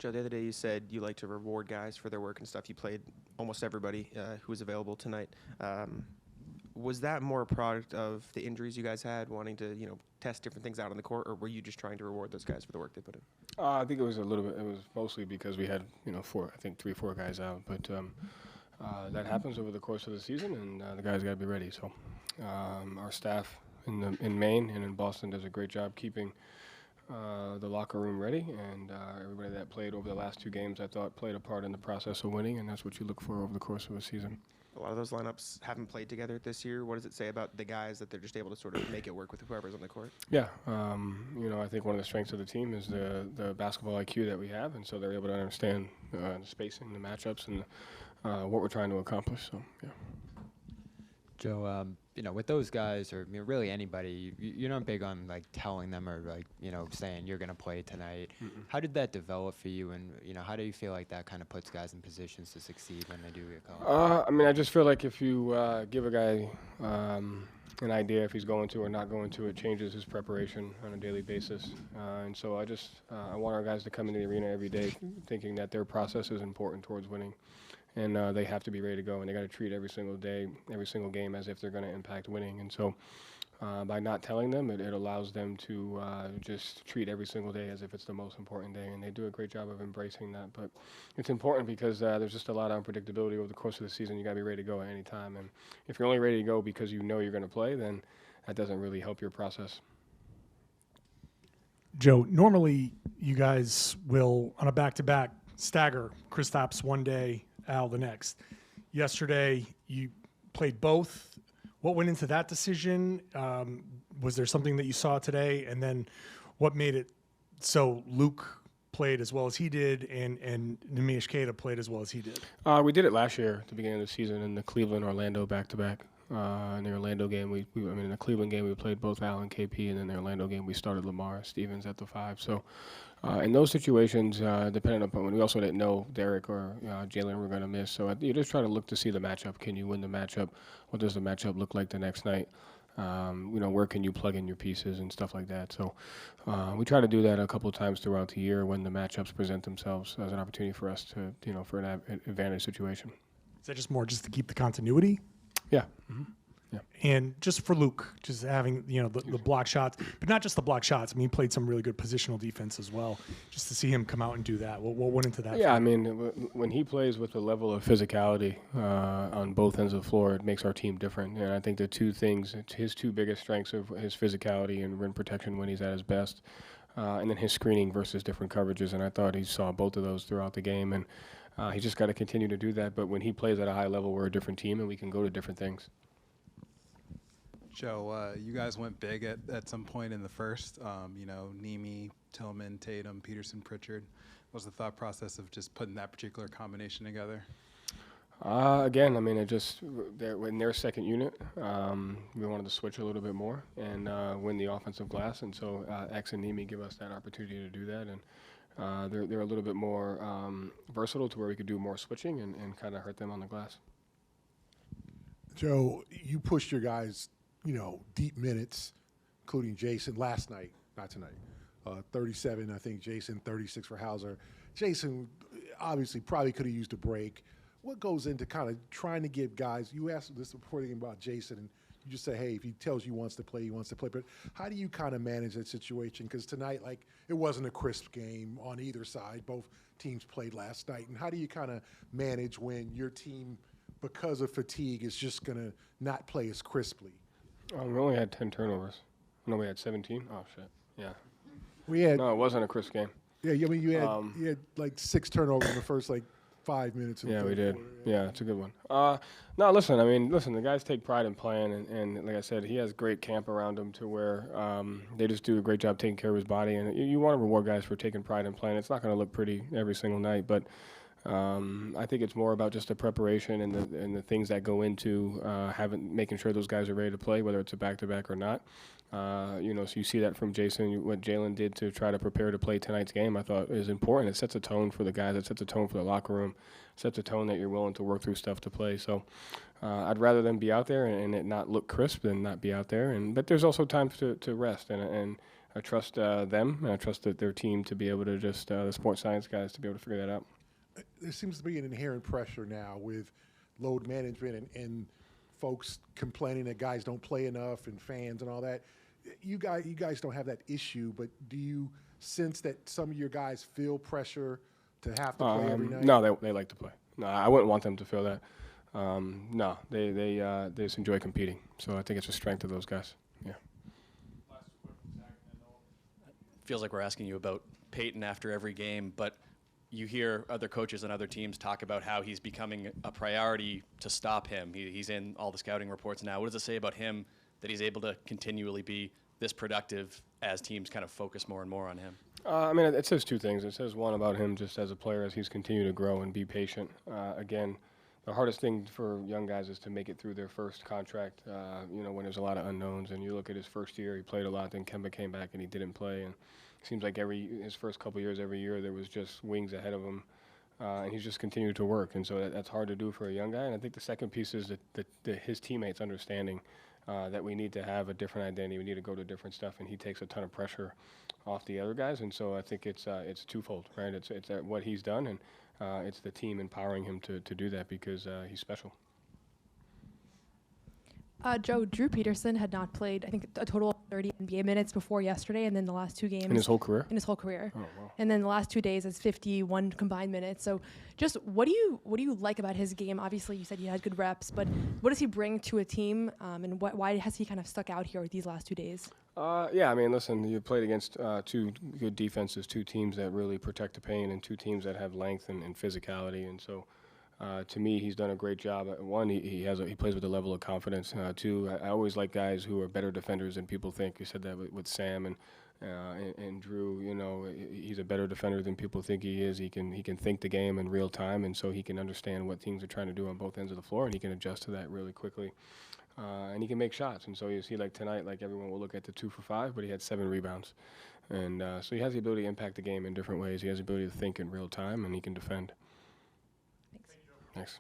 Joe, the other day you said you like to reward guys for their work and stuff. You played almost everybody who was available tonight. Was that more a product of the injuries you guys had, wanting to, test different things out on the court, or were you just trying to reward those guys for the work they put in? I think it was a little bit. It was mostly because we had, 3-4 guys out. But that happens over the course of the season, and the guys got to be ready. So our staff in Maine and in Boston does a great job keeping the locker room ready, and everybody that played over the last 2 games, I thought, played a part in the process of winning, and that's what you look for over the course of a season. A lot of those lineups haven't played together this year. What does it say about the guys that they're just able to sort of make it work with whoever's on the court? Yeah, I think one of the strengths of the team is the basketball IQ that we have, and so they're able to understand the spacing, the matchups, and what we're trying to accomplish. So, yeah. Joe, with those guys, or really anybody, you're not big on telling them or saying you're going to play tonight. Mm-mm. How did that develop for you, and how do you feel like that kind of puts guys in positions to succeed when they do get called? I just feel like if you give a guy an idea if he's going to or not going to, it changes his preparation on a daily basis. And so I want our guys to come into the arena every day thinking that their process is important towards winning. And they have to be ready to go, and they got to treat every single day, every single game as if they're going to impact winning. And so by not telling them, it allows them to just treat every single day as if it's the most important day, and they do a great job of embracing that. But it's important because there's just a lot of unpredictability over the course of the season. You got to be ready to go at any time. And if you're only ready to go because you know you're going to play, then that doesn't really help your process. Joe, normally you guys will, on a back-to-back, stagger Kristaps one day, Al the next. Yesterday, you played both. What went into that decision? Was there something that you saw today? And then what made it so Luke played as well as he did and Neemias Queta played as well as he did? We did it last year at the beginning of the season in the Cleveland-Orlando back-to-back. In the Orlando game, in the Cleveland game, we played both Al and KP, and in the Orlando game, we started Lamar Stevens at the 5. So in those situations, depending upon when we also didn't know Derek or Jalen were going to miss. So you just try to look to see the matchup. Can you win the matchup? What does the matchup look like the next night? Where can you plug in your pieces and stuff like that? So we try to do that a couple of times throughout the year when the matchups present themselves as an opportunity for us to, for an advantage situation. Is that just to keep the continuity? Yeah. Mm-hmm. Yeah. And just for Luke, just having, the block shots, but not just the block shots. I mean, he played some really good positional defense as well. Just to see him come out and do that. What went into that? Yeah, when he plays with the level of physicality on both ends of the floor, it makes our team different. And I think the two things, his two biggest strengths are his physicality and rim protection when he's at his best, and then his screening versus different coverages. And I thought he saw both of those throughout the game. And he just got to continue to do that. But when he plays at a high level, we're a different team, and we can go to different things. Joe, you guys went big at some point in the first. Nemi, Tillman, Tatum, Peterson, Pritchard. What was the thought process of just putting that particular combination together? Again, in their second unit, we wanted to switch a little bit more and win the offensive glass. And so X and Nemi give us that opportunity to do that. And they're a little bit more versatile to where we could do more switching and kind of hurt them on the glass. Joe, you pushed your guys, deep minutes, including Jason last night, not tonight. 37, I think, Jason, 36 for Hauser. Jason obviously probably could have used a break. What goes into kind of trying to give guys, you asked this before the game about Jason, and you just say, hey, if he tells you he wants to play, he wants to play. But how do you kind of manage that situation? Because tonight, it wasn't a crisp game on either side. Both teams played last night. And how do you kind of manage when your team, because of fatigue, is just going to not play as crisply? We only had 10 turnovers. No, we had 17? Oh, shit. Yeah. No, it wasn't a crisp game. Yeah, you had 6 turnovers in the first 5 minutes. Yeah, we did. Yeah, it's a good one. The guys take pride in playing, and like I said, he has great camp around him to where they just do a great job taking care of his body. And you want to reward guys for taking pride in playing. It's not going to look pretty every single night, but I think it's more about just the preparation and the things that go into making sure those guys are ready to play, whether it's a back-to-back or not. So you see that from Jason, what Jalen did to try to prepare to play tonight's game, I thought is important. It sets a tone for the guys. It sets a tone for the locker room. It sets a tone that you're willing to work through stuff to play. So I'd rather them be out there and it not look crisp than not be out there. But there's also times to rest. And I trust them, and I trust their team to be able to just the sports science guys to be able to figure that out. There seems to be an inherent pressure now with load management and folks complaining that guys don't play enough and fans and all that. You guys don't have that issue, but do you sense that some of your guys feel pressure to have to play every night? No, they like to play. No, I wouldn't want them to feel that. No, they just enjoy competing. So I think it's a strength of those guys. Yeah. Feels like we're asking you about Payton after every game, but you hear other coaches and other teams talk about how he's becoming a priority to stop him. He's in all the scouting reports now. What does it say about him that he's able to continually be this productive as teams kind of focus more and more on him? I mean, it says two things. It says one about him just as a player as he's continued to grow and be patient. Again, the hardest thing for young guys is to make it through their first contract, when there's a lot of unknowns. And you look at his first year, he played a lot, then Kemba came back and he didn't play. And it seems like his first couple years, every year, there was just wings ahead of him. And he's just continued to work. And so that's hard to do for a young guy. And I think the second piece is that his teammates understanding that we need to have a different identity. We need to go to different stuff. And he takes a ton of pressure off the other guys. And so I think it's twofold, right? It's what he's done, and it's the team empowering him to do that because he's special. Joe, Drew Peterson had not played, I think, a total of 30 NBA minutes before yesterday, and then the last two games. In his whole career? In his whole career. Oh, wow. And then the last 2 days, it's 51 combined minutes. So just what do you like about his game? Obviously, you said he had good reps, but what does he bring to a team, and why has he kind of stuck out here these last 2 days? Yeah, I mean, listen, you played against two good defenses, two teams that really protect the paint, and two teams that have length and physicality. And so, to me, he's done a great job. One, he plays with a level of confidence. Two, I always like guys who are better defenders than people think. You said that with Sam and Drew. He's a better defender than people think he is. He can think the game in real time, and so he can understand what teams are trying to do on both ends of the floor, and he can adjust to that really quickly. And he can make shots. And so you see, like tonight, like everyone will look at the 2 for 5, but he had 7 rebounds. And so he has the ability to impact the game in different ways. He has the ability to think in real time, and he can defend. Thanks. Thanks.